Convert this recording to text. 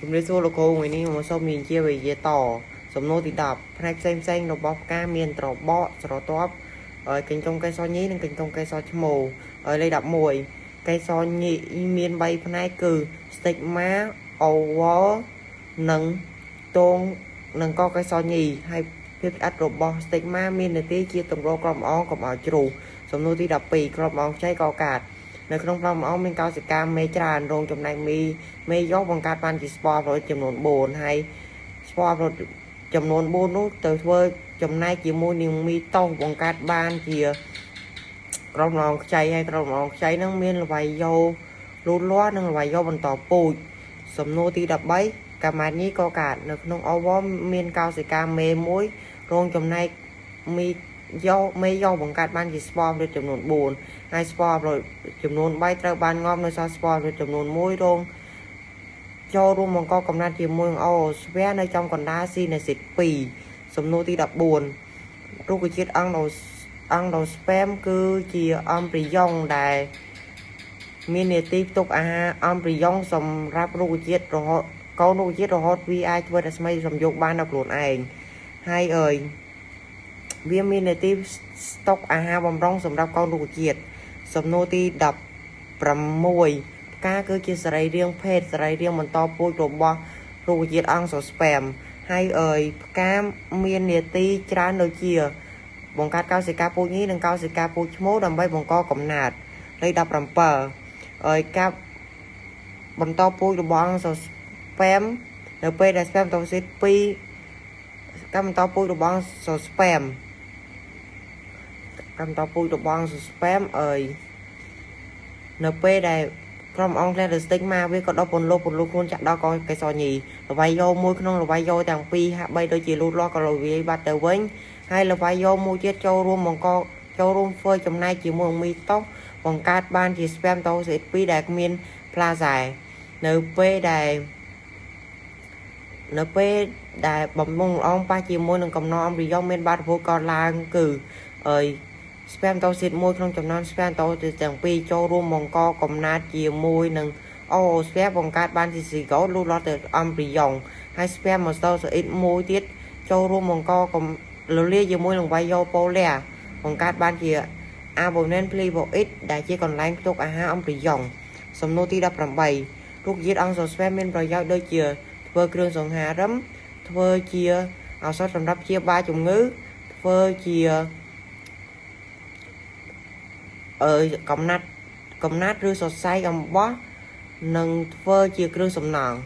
ជំរាបសួរលោកគ្រូថ្ងៃនេះមកសូមមានជាវិទ្យាតសំណួរទី10ផ្នែកផ្សេងរបស់ផ្កាមានត្របកស្រទាប់កេញតុងកេសរញីនិងកេញតុងកេសរឈ្មោលលេខ11កេសរញីមាន3ផ្នែកគឺ stigma oval និងទងនិងកកេសរញីហើយភាពស្អាតរបស់ stigma មាននទីជាទម្រក្រមអងកុំឲ្យជ្រុះសំណួរទី12ក្រមអងខ្ចីកកាត់នៅក្នុងក្រមអងមានកោសិកាមេច្រើនរងចំណែកមេយកបង្កើតបានជាស្ពរប្រចំនួន4ហើយស្ពរប្រចំនួន4នោះទៅធ្វើចំណែកជាមួយនឹងមីតោសបង្កើតបានជាក្រមអងខ្ចីហើយក្រមអងខ្ចីនឹងមានលវៃយោលូតលាស់និងលវៃយោបន្តពូជសំណួរទី13កាម៉ាត់ញីកកាត់នៅក្នុងអវមានកោសិកាមេ1រងចំណែកមេយកបង្កើតបានជាស្ពរប្រចំនួន4ហើយស្ពរប្រចំនួន3ត្រូវបានងាប់នៅសល់ស្ពរប្រចំនួន1រងចូលរួមបង្កកំណត់ជាមួយអូស្វែនៅចំកណ្ដាលស៊ីនេស៊ីត2សំណួរទី14រុក្ខជាតិអង្គដូស្ពែមគឺជាអំប្រិយងដែលមាននាទីផ្ទុកអាហារអំប្រិយងសម្រាប់រុក្ខជាតិរហូតកូនរុក្ខជាតិរហូតវាអាចធ្វើរស្មីសំយោគបានដល់ខ្លួនឯងហើយវាមាននាទីស្តុកអាហារបម្រុងសម្រាប់កូនរុក្ខជាតិសំណួរទី16ផ្កាគឺជាសរីរាង្គភេទសរីរាង្គបន្តពូជរបស់រុក្ខជាតិអង្គសូស្ពែមហើយផ្កាមាននាទីច្រើនដូចជាបង្កើតកោសិកាពូជញីនិងកោសិកាពូជឈ្មោលដើម្បីបង្កកំណើតលេខ17ការបន្តពូជរបស់អង្គសូស្ពែមនៅពេលដែលស្ពែមតូស៊ីត2ការបន្តពូជរបស់អង្គសូស្ពែមនៅពេលដែលក្រុមអង្គក្លែស្ទិកមកវាក៏ដុតពន្លុខ្លួនចាក់ដល់កេសរញីលវៃយោមួយក្នុងលវៃយោទាំងពីរហាក់បីដូចជាលូតលាស់ក៏លវាយបាត់ទៅវិញហើយលវៃយោមួយទៀតចូលរួមធ្វើចំណែកជាមួយមីតោសបង្កើតបានជាស្ពែមតូស៊ីត2ដែលមានផ្លាហ្សែនៅពេលដែលបំរុងល្អប៉ះជាមួយនឹងកំណត់អំប្រិយងមានបាតុភូតកើតឡើងគឺស្ពែមតូស៊ីត1ក្នុងចំណោមស្ពែមតូស៊ីតទាំងពីរចូលរួមបង្កកំណើតជាមួយនឹងអូស្ពែមបង្កើតបានជាស៊ីកូតលូតលាស់ទៅអំប្រិយងហើយស្ពែមម៉ូស្តូស៊ីតមួយទៀតចូលរួមបង្កលលាយជាមួយនឹងវ៉ៃយ៉ូប៉ូឡែបង្កើតបានជាអាបូណែនភ្លីវ៉ូអ៊ីតដែលជាកន្លែងផ្ទុកអាហារអំប្រិយងសំណួរទី18រុក្ខជាតិអង្គសូស្ពែមមានប្រយោជន៍ដូចជាធ្វើគ្រឿងសង្ហារឹមធ្វើជាឱសថសម្រាប់ព្យាបាលជំងឺធ្វើជាកំណាត់ឬសរសៃអំបោះនិងធ្វើជាគ្រឿងសំណង់